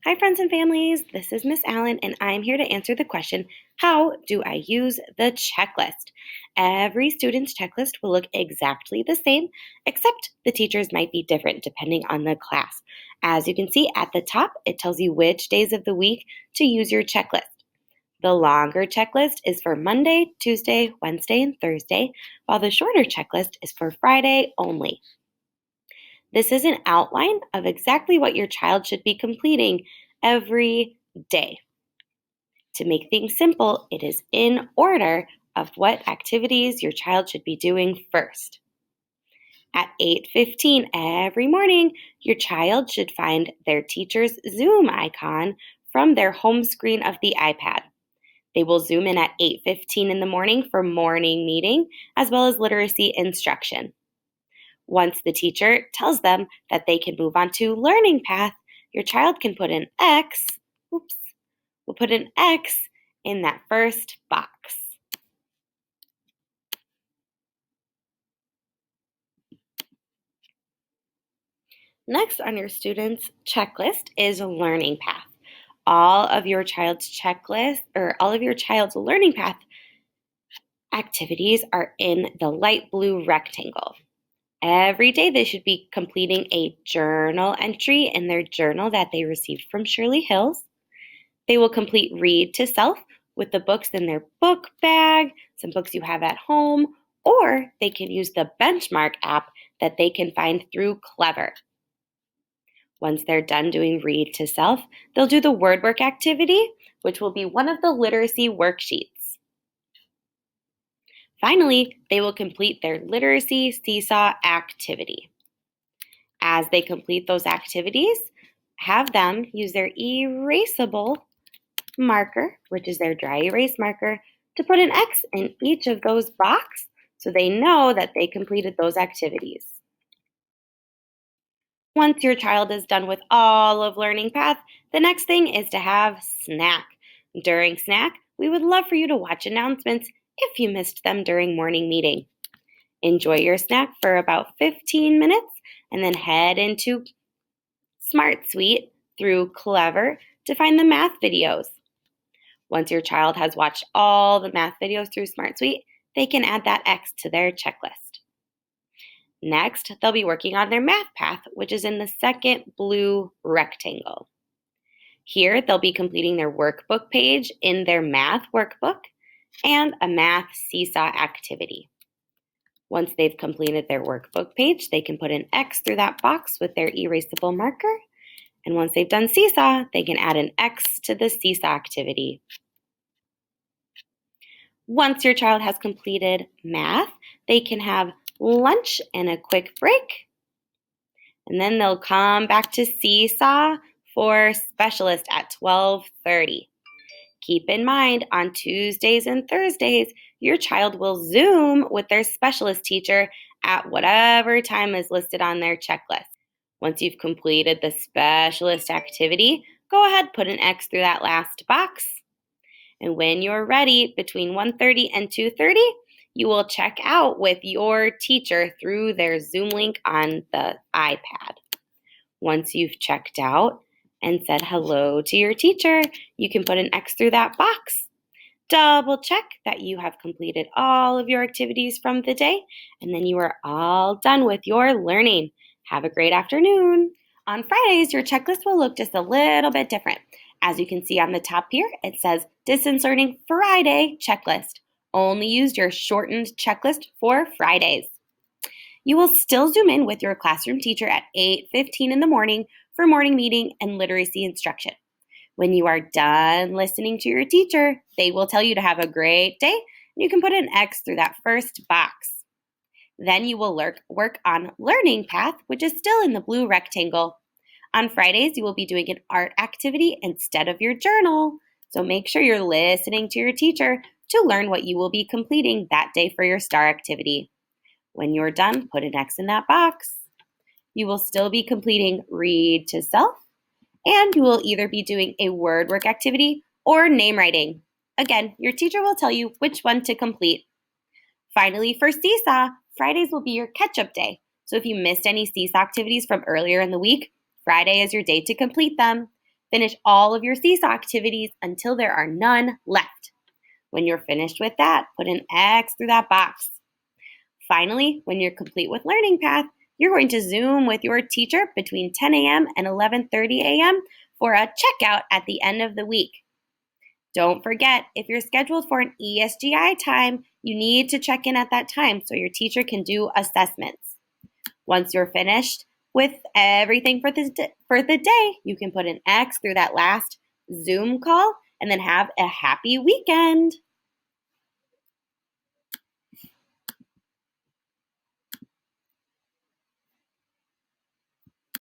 Hi, friends and families. This is Miss Allen, and I'm here to answer the question, how do I use the checklist? Every student's checklist will look exactly the same, except the teachers might be different depending on the class. As you can see at the top, it tells you which days of the week to use your checklist. The longer checklist is for Monday, Tuesday, Wednesday, and Thursday, while the shorter checklist is for Friday only. This is an outline of exactly what your child should be completing every day. To make things simple, it is in order of what activities your child should be doing first. At 8:15 every morning, your child should find their teacher's Zoom icon from their home screen of the iPad. They will zoom in at 8:15 in the morning for morning meeting as well as literacy instruction. Once the teacher tells them that they can move on to learning path, your child can put an X, oops, will put an X in that first box. Next on your student's checklist is a learning path. All of your child's learning path activities are in the light blue rectangle. Every day they should be completing a journal entry in their journal that they received from Shirley Hills. They will complete Read to Self with the books in their book bag, some books you have at home, or they can use the Benchmark app that they can find through Clever. Once they're done doing Read to Self, they'll do the word work activity, which will be one of the literacy worksheets. Finally, they will complete their literacy seesaw activity. As they complete those activities, have them use their erasable marker, which is their dry erase marker, to put an X in each of those boxes so they know that they completed those activities. Once your child is done with all of Learning Path, the next thing is to have snack. During snack, we would love for you to watch announcements if you missed them during morning meeting. Enjoy your snack for about 15 minutes and then head into Smart Suite through Clever to find the math videos. Once your child has watched all the math videos through Smart Suite, they can add that X to their checklist. Next, they'll be working on their math path, which is in the second blue rectangle. Here, they'll be completing their workbook page in their math workbook and a math seesaw activity. Once they've completed their workbook page, they can put an X through that box with their erasable marker. And once they've done seesaw, they can add an X to the seesaw activity. Once your child has completed math, they can have lunch and a quick break. And then they'll come back to seesaw for specialist at 12:30. Keep in mind, on Tuesdays and Thursdays, your child will Zoom with their specialist teacher at whatever time is listed on their checklist. Once you've completed the specialist activity, go ahead, put an X through that last box. And when you're ready, between 1:30 and 2:30, you will check out with your teacher through their Zoom link on the iPad. Once you've checked out and said hello to your teacher, you can put an X through that box. Double check that you have completed all of your activities from the day, and then you are all done with your learning. Have a great afternoon. On Fridays, your checklist will look just a little bit different. As you can see on the top here, it says Distance Learning Friday Checklist. Only use your shortened checklist for Fridays. You will still Zoom in with your classroom teacher at 8:15 in the morning for morning meeting and literacy instruction. When you are done listening to your teacher, they will tell you to have a great day, and you can put an X through that first box. Then you will work on Learning Path, which is still in the blue rectangle. On Fridays, you will be doing an art activity instead of your journal. So make sure you're listening to your teacher to learn what you will be completing that day for your STAR activity. When you're done, put an X in that box. You will still be completing Read to Self, and you will either be doing a word work activity or name writing. Again, your teacher will tell you which one to complete. Finally, for Seesaw, Fridays will be your catch-up day. So if you missed any Seesaw activities from earlier in the week, Friday is your day to complete them. Finish all of your Seesaw activities until there are none left. When you're finished with that, put an X through that box. Finally, when you're complete with Learning Path, you're going to Zoom with your teacher between 10 a.m. and 11:30 a.m. for a checkout at the end of the week. Don't forget, if you're scheduled for an ESGI time, you need to check in at that time so your teacher can do assessments. Once you're finished with everything for the day, you can put an X through that last Zoom call and then have a happy weekend.